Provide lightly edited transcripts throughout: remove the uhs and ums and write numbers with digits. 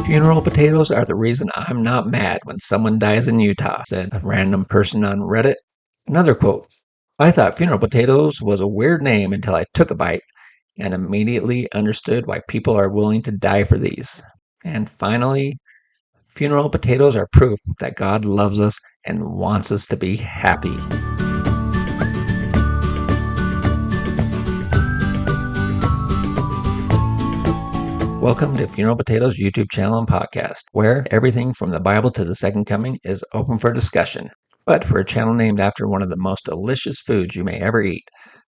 Funeral potatoes are the reason I'm not mad when someone dies in Utah, said a random person on Reddit. Another quote: I thought funeral potatoes was a weird name until I took a bite and immediately understood why people are willing to die for these. And finally, funeral potatoes are proof that God loves us and wants us to be happy. Welcome to Funeral Potatoes YouTube channel and podcast, where everything from the Bible to the Second Coming is open for discussion. But for a channel named after one of the most delicious foods you may ever eat,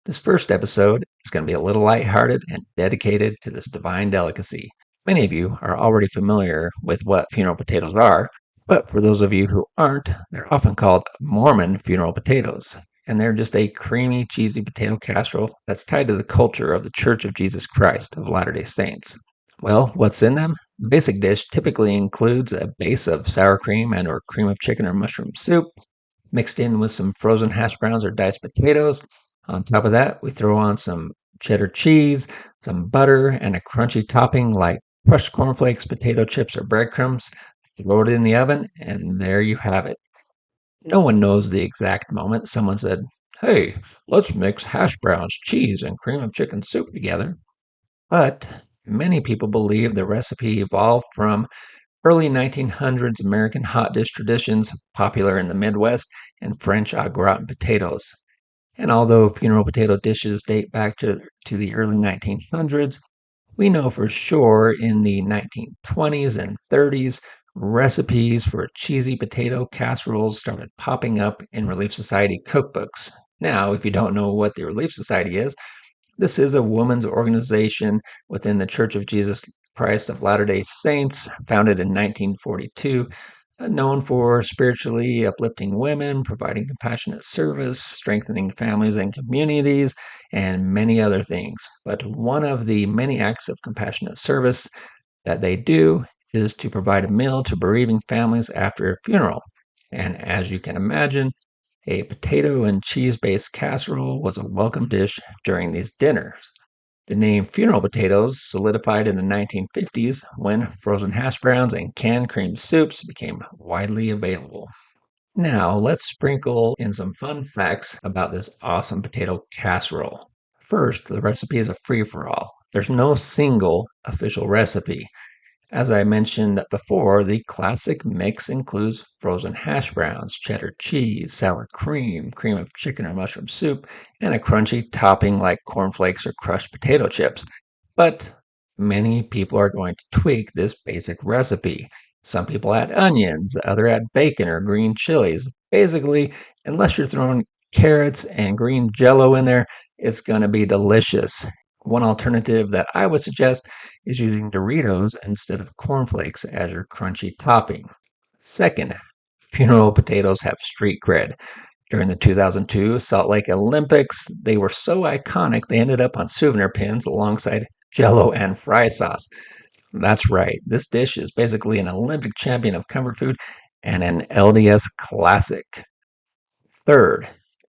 this first episode is going to be a little lighthearted and dedicated to this divine delicacy. Many of you are already familiar with what funeral potatoes are, but for those of you who aren't, they're often called Mormon funeral potatoes. And they're just a creamy, cheesy potato casserole that's tied to the culture of the Church of Jesus Christ of Latter-day Saints. Well, what's in them? The basic dish typically includes a base of sour cream and or cream of chicken or mushroom soup, mixed in with some frozen hash browns or diced potatoes. On top of that, we throw on some cheddar cheese, some butter, and a crunchy topping like crushed cornflakes, potato chips, or breadcrumbs. Throw it in the oven, and there you have it. No one knows the exact moment someone said, "Hey, let's mix hash browns, cheese, and cream of chicken soup together." But many people believe the recipe evolved from early 1900s American hot dish traditions popular in the Midwest and French au gratin potatoes. And although funeral potato dishes date back to the early 1900s, we know for sure in the 1920s and 30s, recipes for cheesy potato casseroles started popping up in Relief Society cookbooks. Now, if you don't know what the Relief Society is, this is a women's organization within the Church of Jesus Christ of Latter-day Saints, founded in 1942, known for spiritually uplifting women, providing compassionate service, strengthening families and communities, and many other things. But one of the many acts of compassionate service that they do is to provide a meal to bereaving families after a funeral. And as you can imagine, a potato and cheese-based casserole was a welcome dish during these dinners. The name funeral potatoes solidified in the 1950s when frozen hash browns and canned cream soups became widely available. Now, let's sprinkle in some fun facts about this awesome potato casserole. First, the recipe is a free-for-all. There's no single official recipe. As I mentioned before, the classic mix includes frozen hash browns, cheddar cheese, sour cream, cream of chicken or mushroom soup, and a crunchy topping like cornflakes or crushed potato chips. But many people are going to tweak this basic recipe. Some people add onions, others add bacon or green chilies. Basically, unless you're throwing carrots and green jello in there, it's going to be delicious. One alternative that I would suggest is using Doritos instead of cornflakes as your crunchy topping. Second, funeral potatoes have street cred. During the 2002 Salt Lake Olympics, they were so iconic they ended up on souvenir pins alongside Jello and fry sauce. That's right, this dish is basically an Olympic champion of comfort food and an LDS classic. Third,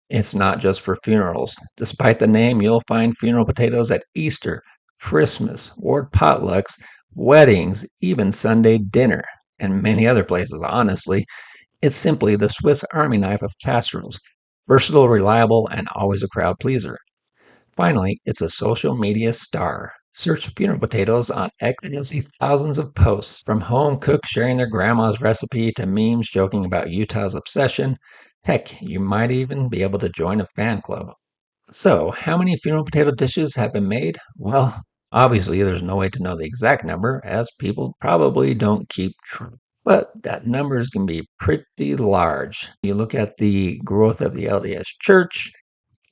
it's not just for funerals. Despite the name, you'll find funeral potatoes at Easter, Christmas, ward potlucks, weddings, even Sunday dinner, and many other places, honestly. It's simply the Swiss Army knife of casseroles, versatile, reliable, and always a crowd pleaser. Finally, it's a social media star. Search funeral potatoes on X and you'll see thousands of posts, from home cooks sharing their grandma's recipe to memes joking about Utah's obsession. Heck, you might even be able to join a fan club. So, how many funeral potato dishes have been made? Well, obviously, there's no way to know the exact number, as people probably don't keep track. But that number is going to be pretty large. You look at the growth of the LDS Church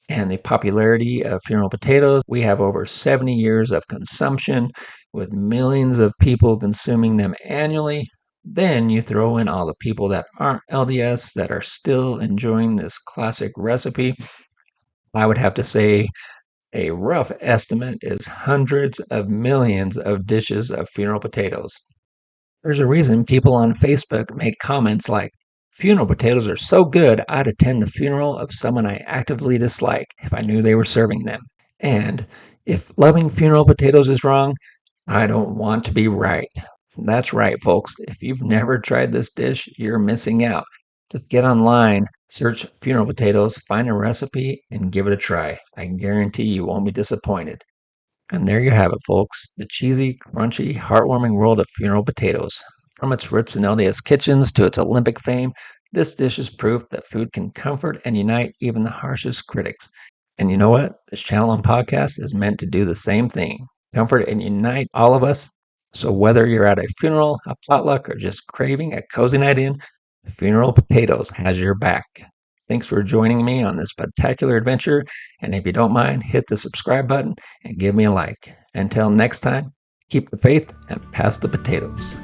and the popularity of funeral potatoes. We have over 70 years of consumption, with millions of people consuming them annually. Then you throw in all the people that aren't LDS that are still enjoying this classic recipe. I would have to say a rough estimate is hundreds of millions of dishes of funeral potatoes. There's a reason people on Facebook make comments like, "Funeral potatoes are so good, I'd attend the funeral of someone I actively dislike if I knew they were serving them." And if loving funeral potatoes is wrong, I don't want to be right. That's right, folks. If you've never tried this dish, you're missing out. Just get online, search funeral potatoes, find a recipe, and give it a try. I guarantee you won't be disappointed. And there you have it, folks. The cheesy, crunchy, heartwarming world of funeral potatoes. From its roots in LDS kitchens to its Olympic fame, this dish is proof that food can comfort and unite even the harshest critics. And you know what? This channel and podcast is meant to do the same thing, comfort and unite all of us. So whether you're at a funeral, a potluck, or just craving a cozy night in, Funeral Potatoes has your back. Thanks for joining me on this spectacular adventure. And if you don't mind, hit the subscribe button and give me a like. Until next time, keep the faith and pass the potatoes.